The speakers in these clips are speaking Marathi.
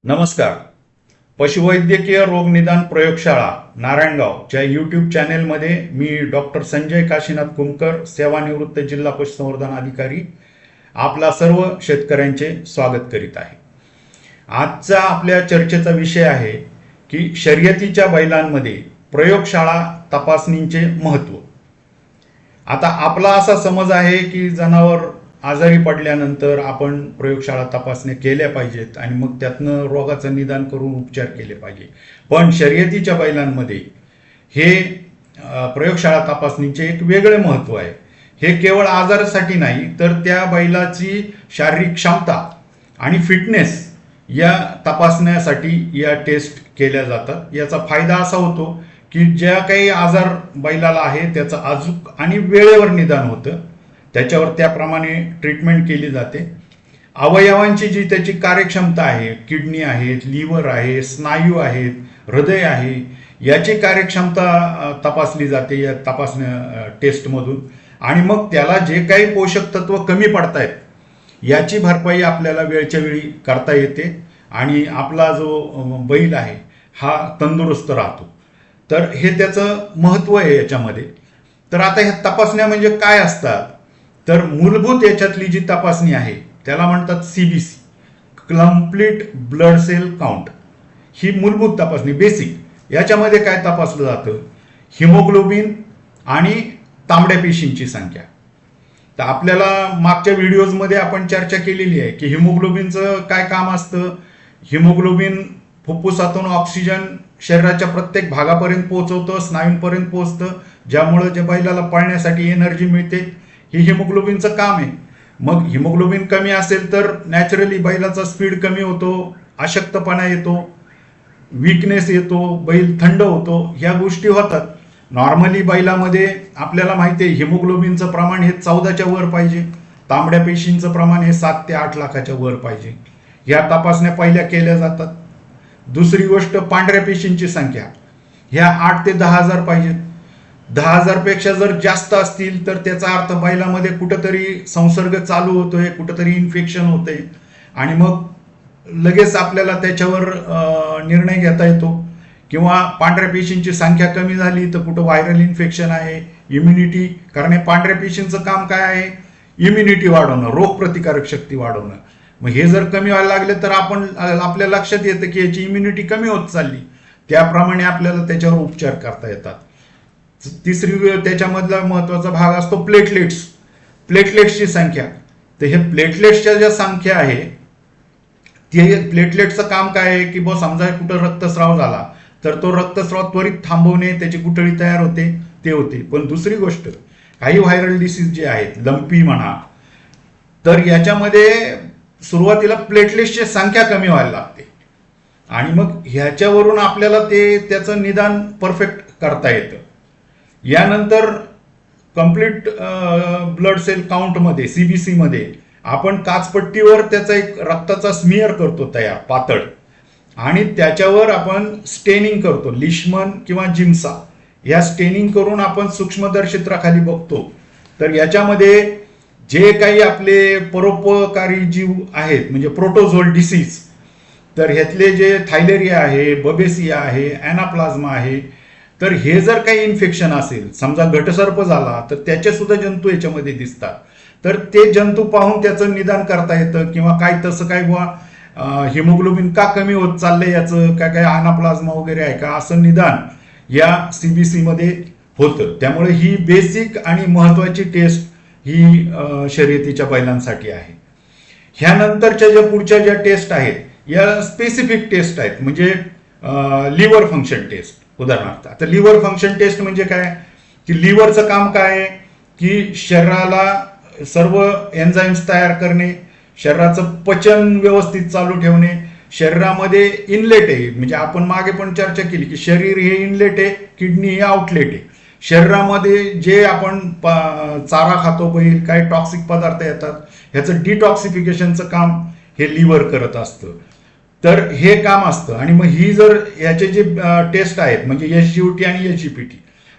नमस्कार. पशुवैद्यकीय रोगनिदान प्रयोगशाळा नारायणगावच्या यूट्यूब चॅनेलमध्ये मी डॉक्टर संजय काशीनाथ कुमकर, सेवानिवृत्त जिल्हा पशुसंवर्धन अधिकारी, आपला सर्व शेतकऱ्यांचे स्वागत करीत आहे. आजचा आपल्या चर्चेचा विषय आहे की शर्यतीच्या बैलांमध्ये प्रयोगशाळा तपासणीचे महत्त्व. आता आपला असा समज आहे की जनावर आजारी पडल्यानंतर आपण प्रयोगशाळा तपासण्या केल्या पाहिजेत आणि मग त्यातनं रोगाचं निदान करून उपचार केले पाहिजे. पण शर्यतीच्या बैलांमध्ये हे प्रयोगशाळा तपासणीचे एक वेगळे महत्त्व आहे. हे केवळ आजारासाठी नाही तर त्या बैलाची शारीरिक क्षमता आणि फिटनेस या तपासण्यासाठी या टेस्ट केल्या जातात. याचा फायदा असा होतो की ज्या काही आजार बैलाला आहे त्याचं अचूक आणि वेळेवर निदान होतं, त्याच्यावर त्याप्रमाणे ट्रीटमेंट केली जाते. अवयवांची जी त्याची कार्यक्षमता आहे, किडनी आहेत, लिव्हर आहे, स्नायू आहेत, हृदय आहे, याची कार्यक्षमता तपासली जाते या तपासण्या टेस्टमधून. आणि मग त्याला जे काही पोषक तत्व कमी पडतायत याची भरपाई आपल्याला वेळच्या वेळी करता येते आणि आपला जो बैल आहे हा तंदुरुस्त राहतो. तर हे त्याचं महत्त्व आहे याच्यामध्ये. तर आता ह्या तपासण्या म्हणजे काय असतात, तर मूलभूत याच्यातली जी तपासणी आहे त्याला म्हणतात CBC, complete blood cell count. ही मूलभूत तपासणी, बेसिक. याच्यामध्ये काय तपासलं जातं, हिमोग्लोबिन आणि तांबड्या पेशींची संख्या. तर आपल्याला मागच्या व्हिडिओजमध्ये आपण चर्चा केलेली आहे की हिमोग्लोबिनचं काय काम असतं. हिमोग्लोबिन फुफ्फुसातून ऑक्सिजन शरीराच्या प्रत्येक भागापर्यंत पोहोचवतं, स्नायूंपर्यंत पोहोचतं, ज्यामुळे जे बैलाला पळण्यासाठी एनर्जी मिळते. हे हिमोग्लोबिनचं काम आहे. मग हिमोग्लोबिन कमी असेल तर नॅचरली बैलाचा स्पीड कमी होतो, अशक्तपणा येतो, वीकनेस येतो, बैल थंड होतो, ह्या गोष्टी होतात. नॉर्मली बैलामध्ये आपल्याला माहिती आहे हिमोग्लोबिनचं प्रमाण हे 14च्या वर पाहिजे, तांबड्या पेशींचं प्रमाण हे 7 ते 8 लाखाच्या वर पाहिजे. ह्या तपासण्या पहिल्या केल्या जातात. दुसरी गोष्ट, पांढऱ्या पेशींची संख्या ह्या 8 ते 10,000 पाहिजेत. 10,000 पेक्षा जर जास्त असतील तर त्याचा अर्थ बैलामध्ये कुठंतरी संसर्ग चालू होतोय, कुठंतरी इन्फेक्शन होतंय आणि मग लगेच आपल्याला त्याच्यावर निर्णय घेता येतो. किंवा पांढऱ्या पेशींची संख्या कमी झाली तर कुठं व्हायरल इन्फेक्शन आहे, इम्युनिटी. कारण हे पांढऱ्या पेशींचं काम काय आहे, इम्युनिटी वाढवणं, रोगप्रतिकारक शक्ती वाढवणं. मग हे जर कमी व्हायला लागले तर आपल्या लक्षात येतं की याची इम्युनिटी कमी होत चालली, त्याप्रमाणे आपल्याला त्याच्यावर उपचार करता येतात. तिसरी त्याच्यामधला महत्वाचा भाग असतो प्लेटलेट्स. प्लेटलेट्सची संख्या. तर हे प्लेटलेट्सच्या ज्या संख्या आहे ते प्लेटलेट्सचं काम काय आहे की समजा कुठं रक्तस्राव झाला तर तो रक्तस्राव त्वरित थांबवणे, त्याची गुठळी तयार होते, ते होते. पण दुसरी गोष्ट, काही व्हायरल डिसीज जे आहेत, लंपी म्हणा, तर याच्यामध्ये सुरुवातीला प्लेटलेट्सची संख्या कमी व्हायला लागते आणि मग ह्याच्यावरून आपल्याला त्याचं निदान परफेक्ट करता येतं. यानंतर कम्प्लीट ब्लड सेल काउंटमध्ये, CBC मध्ये आपण काचपट्टीवर त्याचा एक रक्ताचा स्मिअर करतो तयार, पातळ, आणि त्याच्यावर आपण स्टेनिंग करतो, लिशमन किंवा जिम्सा. या स्टेनिंग करून आपण सूक्ष्मदर्शकाखाली बघतो. तर याच्यामध्ये जे काही आपले परोपकारी जीव आहेत, म्हणजे प्रोटोझोल डिसीज, तर ह्यातले जे थायलेरिया आहे, बबेसिया आहे, ॲनाप्लाझ्मा आहे, तर हे जर काही इन्फेक्शन असेल, समजा घटसर्प झाला तर त्याचे सुद्धा जंतू याच्यामध्ये दिसतात. तर ते जंतू पाहून त्याचं निदान करता येतं. किंवा काय तसं काय हिमोग्लोबिन का कमी होत चाललंय, याचं काय ॲनाप्लाझ्मा वगैरे आहे का, असं निदान या CBC मध्ये होतं. त्यामुळे ही बेसिक आणि महत्वाची टेस्ट ही शर्यतीच्या बैलांसाठी आहे. ह्यानंतरच्या ज्या पुढच्या ज्या टेस्ट आहेत या स्पेसिफिक टेस्ट आहेत. म्हणजे लिव्हर फंक्शन टेस्ट उदाहरणार्थ. आता लिव्हर फंक्शन टेस्ट म्हणजे काय की लिव्हरचं काम काय आहे की शरीराला सर्व एन्झाईम्स तयार करणे, शरीराचं पचन व्यवस्थित चालू ठेवणे. शरीरामध्ये इनलेट आहे, म्हणजे आपण मागे पण चर्चा केली की शरीर हे इनलेट आहे, किडनी हे आउटलेट आहे. शरीरामध्ये जे आपण चारा खातो बैल, काही टॉक्सिक पदार्थ येतात, ह्याचं डिटॉक्सिफिकेशनचं काम हे लिव्हर करत असतं. तर हे काम असतं. आणि मग ही जर याचे जे टेस्ट आहेत म्हणजे SGOT आणि SGPT,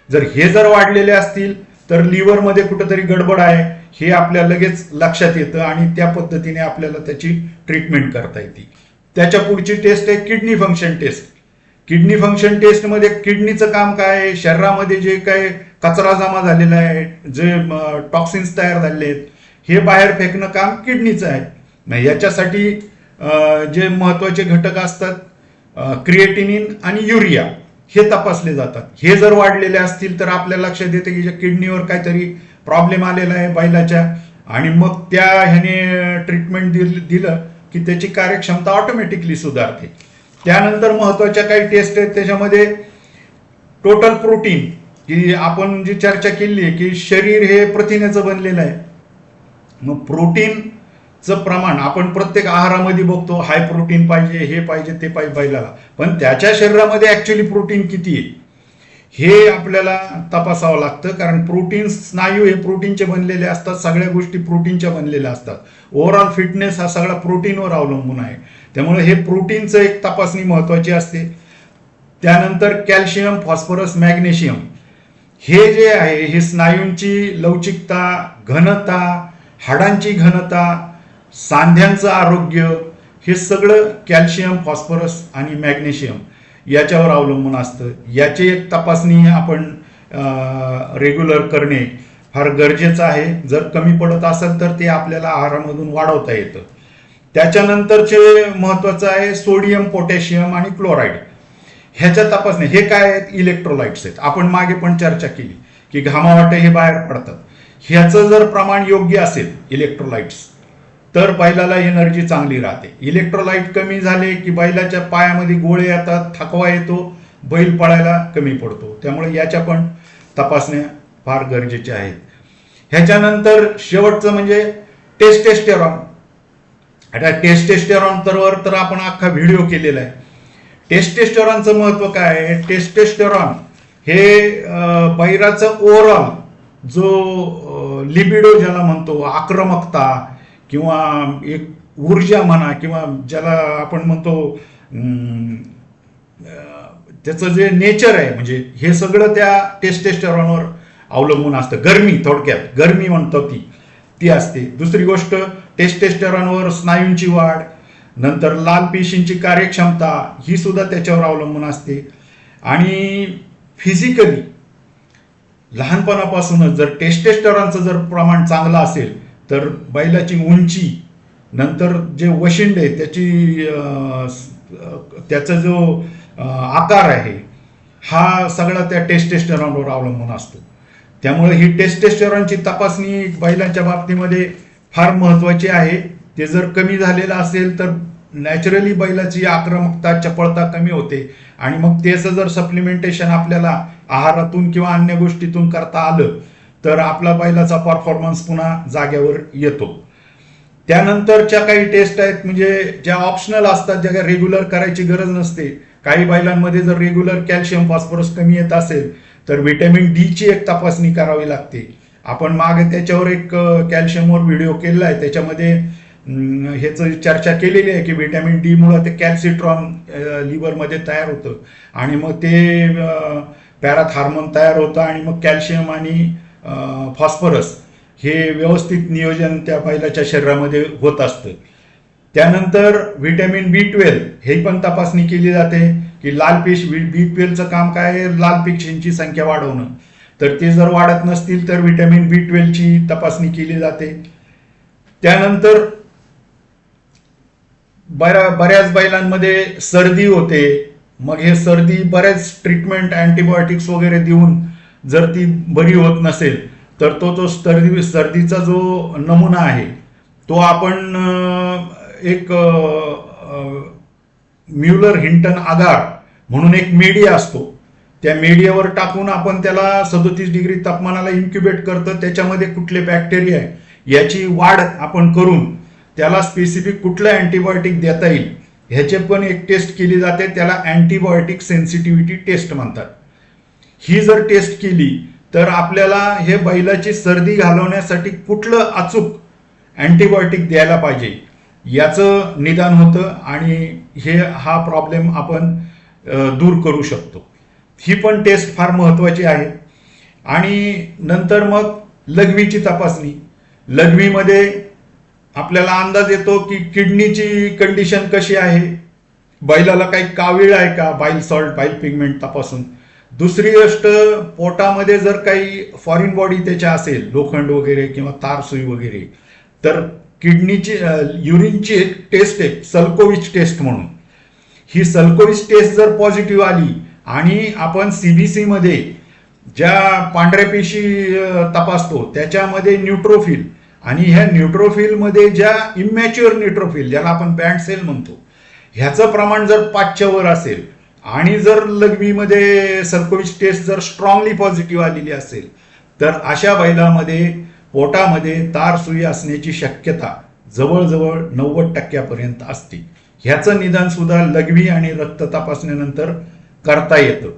जर हे जर वाढलेले असतील तर लिव्हरमध्ये कुठंतरी गडबड आहे हे आपल्या लगेच लक्षात येतं आणि त्या पद्धतीने आपल्याला त्याची ट्रीटमेंट करता येते. त्याच्या पुढची टेस्ट आहे kidney function test. Kidney function टेस्टमध्ये किडनीचं काम काय आहे, शरीरामध्ये जे काही कचरा जमा झालेला आहे, जे टॉक्सिन्स तयार झालेले आहेत, हे बाहेर फेकणं काम किडनीचं आहे. याच्यासाठी जे महत्वाचे घटक असतात क्रिएटिनिन आणि युरिया हे तपासले जातात. हे जर वाढलेले असतील तर आपल्याला लक्षात येते की किडनीवर काहीतरी प्रॉब्लेम आलेला आहे बैलाच्या, आणि मग त्या ह्याने ट्रीटमेंट दिलं की त्याची कार्यक्षमता ऑटोमॅटिकली सुधारते. त्यानंतर महत्वाच्या काही टेस्ट आहेत, त्याच्यामध्ये टोटल प्रोटीन, की आपण जी चर्चा केली आहे की शरीर हे प्रथिनेचं बनलेलं आहे. मग प्रोटीनचं प्रमाण आपण प्रत्येक आहारामध्ये बघतो, हाय प्रोटीन पाहिजे, हे पाहिजे, ते पाहिजे बैलाला, पण त्याच्या शरीरामध्ये ऍक्च्युली प्रोटीन किती आहे हे आपल्याला तपासावं लागतं. कारण प्रोटीन, स्नायू हे प्रोटीनचे बनलेले असतात, सगळ्या गोष्टी प्रोटीनच्या बनलेल्या असतात. ओव्हरऑल फिटनेस हा सगळा प्रोटीनवर अवलंबून आहे. त्यामुळे हे प्रोटीनचं एक तपासणी महत्वाची असते. त्यानंतर कॅल्शियम, फॉस्फरस, मॅग्नेशियम हे जे आहे हे स्नायूंची लवचिकता, घनता, हाडांची घनता, सांध्यांचं आरोग्य, हे सगळं कॅल्शियम, फॉस्फरस आणि मॅग्नेशियम याच्यावर अवलंबून असतं. याची एक तपासणी आपण रेग्युलर करणे फार गरजेचं आहे. जर कमी पडत असेल तर ते आपल्याला आहारामधून वाढवता येतं. त्याच्यानंतरचे महत्वाचं आहे सोडियम, पोटॅशियम आणि क्लोराईड ह्याच्या तपासणी. हे काय आहेत, इलेक्ट्रोलाइट्स आहेत. आपण मागे पण चर्चा केली की घामावाटे हे बाहेर पडतात. ह्याचं जर प्रमाण योग्य असेल इलेक्ट्रोलाइट्स तर बैलाला एनर्जी चांगली राहते. इलेक्ट्रोलाइट कमी झाले की बैलाच्या पायामध्ये गोळे येतात, थकवा येतो, बैल पळायला कमी पडतो. त्यामुळे याच्या पण तपासण्या फार गरजेच्या आहेत. ह्याच्यानंतर शेवटचं म्हणजे टेस्टेस्टेरॉन. आता टेस्टेस्टेरॉन तर आपण अख्खा व्हिडिओ केलेला आहे. टेस्टेस्टेरॉनचं महत्व काय आहे, टेस्टेस्टेरॉन हे बैलाचं ओव्हरऑल जो लिबिडो ज्याला म्हणतो, आक्रमकता किंवा एक ऊर्जा म्हणा, किंवा ज्याला आपण म्हणतो त्याचं जे नेचर आहे, म्हणजे हे सगळं त्या टेस्टेस्टेरॉनवर अवलंबून असतं. गरमी, थोडक्यात गरमी म्हणतो ती असते. दुसरी गोष्ट टेस्टेस्टेरॉनवर स्नायूंची वाढ, नंतर लाल पेशींची कार्यक्षमता ही सुद्धा त्याच्यावर अवलंबून असते. आणि फिजिकली लहानपणापासूनच जर टेस्टेस्टेरॉनचं जर प्रमाण चांगलं असेल तर बैलाची उंची, नंतर जे वशिंड आहे त्याचा जो आकार आहे हा सगळा त्या टेस्टेस्टेरॉनवर अवलंबून असतो. त्यामुळे ही टेस्टेस्टेरॉनची तपासणी बैलांच्या बाबतीमध्ये फार महत्वाची आहे. ते जर कमी झालेलं असेल तर नॅचरली बैलाची आक्रमकता, चपळता कमी होते, आणि मग त्याचं जर सप्लिमेंटेशन आपल्याला आहारातून किंवा अन्य गोष्टीतून करता आलं तर आपला बैलाचा परफॉर्मन्स पुन्हा जाग्यावर येतो. त्यानंतरच्या काही टेस्ट आहेत म्हणजे ज्या ऑप्शनल असतात, ज्या रेग्युलर करायची गरज नसते. काही बैलांमध्ये जर रेग्युलर कॅल्शियम, फॉस्फरस कमी येत असेल तर व्हिटॅमिन डी ची एक तपासणी करावी लागते. आपण मागे त्याच्यावर एक कॅल्शियमवर व्हिडिओ केलेला आहे, त्याच्यामध्ये ह्याचं चर्चा केलेली आहे की व्हिटॅमिन डी मुळे ते कॅल्सिट्रॉन लिव्हरमध्ये तयार होतं आणि मग ते पॅराथार्मोन तयार होतं आणि मग कॅल्शियम आणि फॉस्फरस हे व्यवस्थित नियोजन त्या बैलाच्या शरीरामध्ये होत असतं. त्यानंतर व्हिटॅमिन B12 हे पण तपासणी केली जाते की लाल पेशी, B12चं काम काय आहे, लाल पेशींची संख्या वाढवणं. तर ते जर वाढत नसतील तर व्हिटॅमिन B12 ची तपासणी केली जाते. त्यानंतर बऱ्याच बैलांमध्ये सर्दी होते. मग हे सर्दी बऱ्याच ट्रीटमेंट, अँटीबायोटिक्स वगैरे देऊन जर ती बरी होत नसेल तर तो सर्दीचा जो नमुना आहे तो आपण एक म्युलर हिंटन आगार म्हणून एक मीडिया असतो, त्या मीडियावर टाकून आपण त्याला 37 डिग्री तापमानाला इन्क्युबेट करतो. त्याच्यामध्ये कुठले बॅक्टेरिया आहे याची वाढ आपण करून त्याला स्पेसिफिक कुठलं अँटीबायोटिक देता येईल ह्याचे पण एक टेस्ट केली जाते. त्याला अँटीबायोटिक सेन्सिटिव्हिटी टेस्ट म्हणतात. ही जर टेस्ट केली तर आपल्याला हे बैलाची सर्दी घालवण्यासाठी कुठलं अचूक अँटीबायोटिक द्यायला पाहिजे याचं निदान होतं आणि हा प्रॉब्लेम आपण दूर करू शकतो. ही पण टेस्ट फार महत्वाची आहे. आणि नंतर मग लघवीची तपासणी. लघवीमध्ये आपल्याला अंदाज येतो की किडनीची कंडिशन कशी आहे, बैलाला काही कावीळ आहे का, बाईल सॉल्ट, बाईल पिगमेंट तपासून. दुसरी गोष्ट, पोटामध्ये जर काही फॉरेन बॉडी त्याच्या असेल, लोखंड वगैरे किंवा तार सुई वगैरे, तर किडनीची युरिनची एक टेस्ट आहे सल्कोविच टेस्ट म्हणून. ही सल्कोविच टेस्ट जर पॉझिटिव्ह आली आणि आपण सीबीसी मध्ये ज्या पांढऱ्या पेशी तपासतो त्याच्यामध्ये न्यूट्रोफिल, आणि ह्या न्यूट्रोफिल मध्ये ज्या इमॅच्युअर न्यूट्रोफिल ज्याला आपण बँड सेल म्हणतो, ह्याचं प्रमाण जर 5च्या वर असेल आणि जर लघवीमध्ये सल्कोविच टेस्ट जर स्ट्रॉंगली पॉझिटिव्ह आलेली असेल, तर अशा बैलामध्ये पोटामध्ये तार सुई असण्याची शक्यता जवळजवळ 90% असते. ह्याचं निदान सुद्धा लघवी आणि रक्त तपासणीनंतर करता येतं.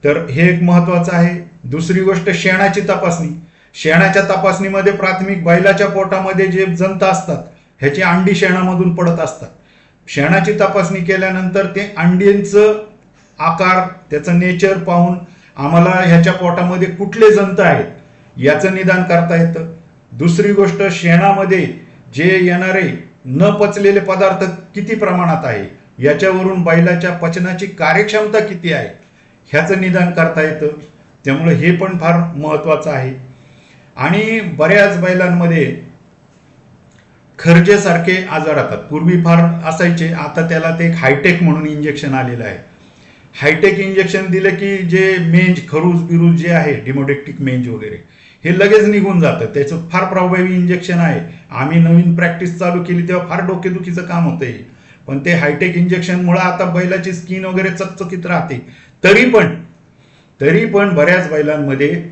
तर हे एक महत्वाचं आहे. दुसरी गोष्ट, शेणाची तपासणी. शेणाच्या तपासणीमध्ये प्राथमिक बैलाच्या पोटामध्ये जे जंत असतात ह्याची अंडी शेणामधून पडत असतात. शेणाची तपासणी केल्यानंतर ते अंडींचं आकार, त्याचं नेचर पाहून आम्हाला ह्याच्या पोटामध्ये कुठले जंत आहेत याचं निदान करता येतं. दुसरी गोष्ट, शेणामध्ये जे येणारे न पचलेले पदार्थ किती प्रमाणात आहे याच्यावरून बैलाच्या पचनाची कार्यक्षमता किती आहे ह्याचं निदान करता येतं. त्यामुळे हे पण फार महत्वाचं आहे. आणि बऱ्याच बैलांमध्ये खर्जेसारखे आजार येतात. पूर्वी फार असायचे, आता त्याला ते हायटेक म्हणून इंजेक्शन आलेलं आहे. हायटेक इंजेक्शन दिलं की जे मेंज, खरूज बिरूज जे आहे, डिमोडेक्टिक मेंज वगैरे, हे लगेच निघून जातं. त्याचं फार प्रभावी इंजेक्शन आहे. आम्ही नवीन प्रॅक्टिस चालू केली तेव्हा फार डोकेदुखीचं काम होतंय, पण ते हायटेक इंजेक्शनमुळे आता बैलाची स्किन वगैरे चकचकीत राहते. तरी पण बऱ्याच बैलांमध्ये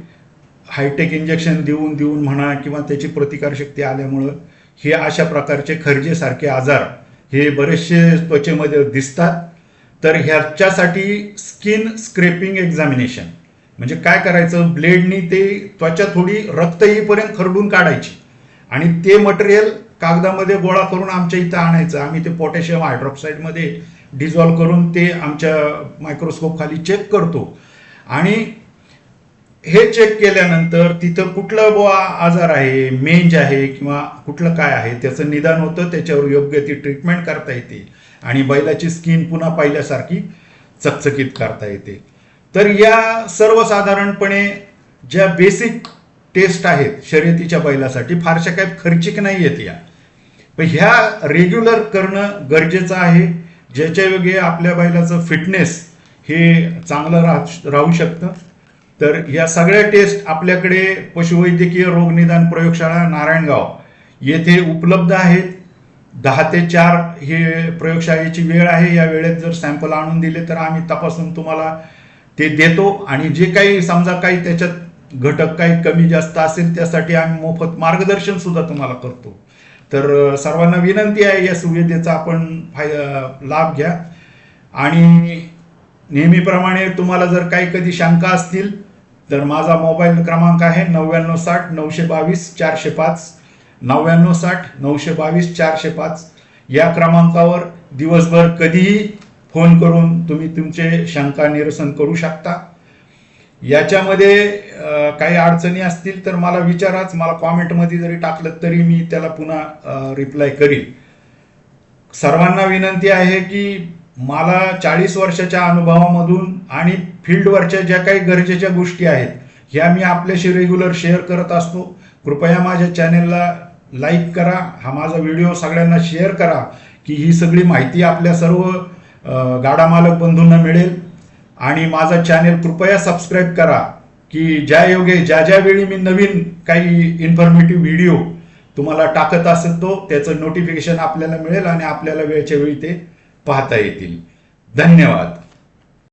हायटेक इंजेक्शन देऊन म्हणा किंवा त्याची प्रतिकारशक्ती आल्यामुळं हे अशा प्रकारचे खर्जेसारखे आजार हे बरेचसे त्वचेमध्ये दिसतात. तर ह्याच्यासाठी स्किन स्क्रेपिंग एक्झामिनेशन म्हणजे काय करायचं, ब्लेडनी ते त्वचा थोडी रक्त येईपर्यंत खरडून काढायची आणि ते मटेरियल कागदामध्ये गोळा करून आमच्या इथं आणायचं. आम्ही ते पोटॅशियम हायड्रॉक्साईडमध्ये डिझॉल्व्ह करून ते आमच्या मायक्रोस्कोप खाली चेक करतो. आणि हे चेक केल्यानंतर तिथं कुठला बुवा आजार आहे, मेंज आहे किंवा कुठलं काय आहे त्याचं निदान होतं. त्याच्यावर योग्य ती ट्रीटमेंट करता येते आणि बैलाची स्किन पुन्हा पहिल्यासारखी चकचकीत करता येते. तर या सर्वसाधारणपणे ज्या बेसिक टेस्ट आहेत शर्यतीच्या बैलासाठी, फारशा काही खर्चिक नाही आहेत या, पण ह्या रेग्युलर करणं गरजेचं आहे. ज्याच्या योगे आपल्या बैलाचं फिटनेस हे चांगलं राहू शकतं. तर या सगळ्या टेस्ट आपल्याकडे पशुवैद्यकीय रोगनिदान प्रयोगशाळा नारायणगाव येथे उपलब्ध आहेत. 10 ते 4 ही प्रयोगशाळेची वेळ आहे. या वेळेत जर सॅम्पल आणून दिले तर आम्ही तपासून तुम्हाला ते देतो आणि जे काही समजा काही त्याच्यात घटक काही कमी जास्त असेल त्यासाठी आम्ही मोफत मार्गदर्शन सुद्धा तुम्हाला करतो. तर सर्वांना विनंती आहे या सुविधेचा आपण लाभ घ्या. आणि नेहमीप्रमाणे तुम्हाला जर काही कधी शंका असतील तर माझा मोबाईल क्रमांक आहे 9960 922 405, 9960 922 405. या क्रमांकावर दिवसभर कधीही फोन करून तुम्ही तुमचे शंका निरसन करू शकता. याच्यामध्ये काही अडचणी असतील तर मला विचाराच, मला कॉमेंटमध्ये जरी टाकलं तरी मी त्याला पुन्हा रिप्लाय करीन. सर्वांना विनंती आहे की मला 40 वर्षाच्या अनुभवामधून आणि फील्डवरच्या ज्या काही गरजेच्या गोष्टी आहेत ह्या मी आपल्याशी रेग्युलर शेअर करत असतो. कृपया माझ्या चॅनेलला लाईक करा, हा माझा व्हिडिओ सगळ्यांना शेअर करा की ही सगळी माहिती आपल्या सर्व गाडा मालक बंधूंना मिळेल. आणि माझा चॅनेल कृपया सबस्क्राईब करा की ज्या वेळी मी नवीन काही इन्फॉर्मेटिव्ह व्हिडिओ तुम्हाला टाकत असेल त्याचं नोटिफिकेशन आपल्याला मिळेल आणि आपल्याला वेळच्या वेळी ते पाहता येतील. धन्यवाद.